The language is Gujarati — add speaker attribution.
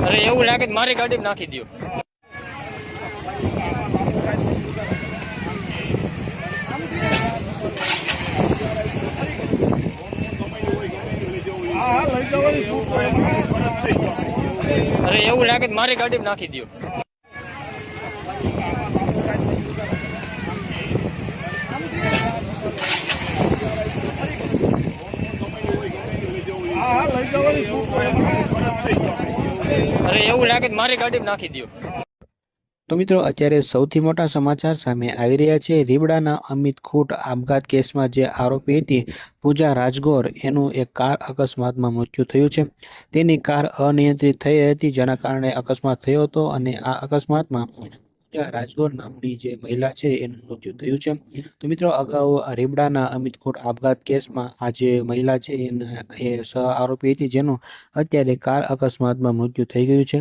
Speaker 1: અરે એવું લાગે મારી ગાડી નાખી દો. અરે એવું લાગે મારી ગાડી નાખી દો. અરે એવું લાગે મારી ગાડી નાખી દો.
Speaker 2: તો મિત્રો અત્યારે સૌથી મોટા સમાચાર સામે આવી રહ્યા છે. રીબડાના અમિત ખૂટ આપઘાત કેસમાં જે આરોપી હતી પૂજા રાજગોર, એનું એક કાર અકસ્માતમાં મૃત્યુ થયું છે. તેની કાર અનિયંત્રિત થઈ હતી, જેના કારણે અકસ્માત થયો હતો અને આ અકસ્માતમાં પૂજા રાજગોર નામની જે મહિલા છે એનું મૃત્યુ થયું છે. તો મિત્રો અગાઉ રીબડાના અમિત ખૂટ આપઘાત કેસમાં આ જે મહિલા છે એ સહ આરોપી હતી, જેનું અત્યારે કાર અકસ્માતમાં મૃત્યુ થઈ ગયું છે.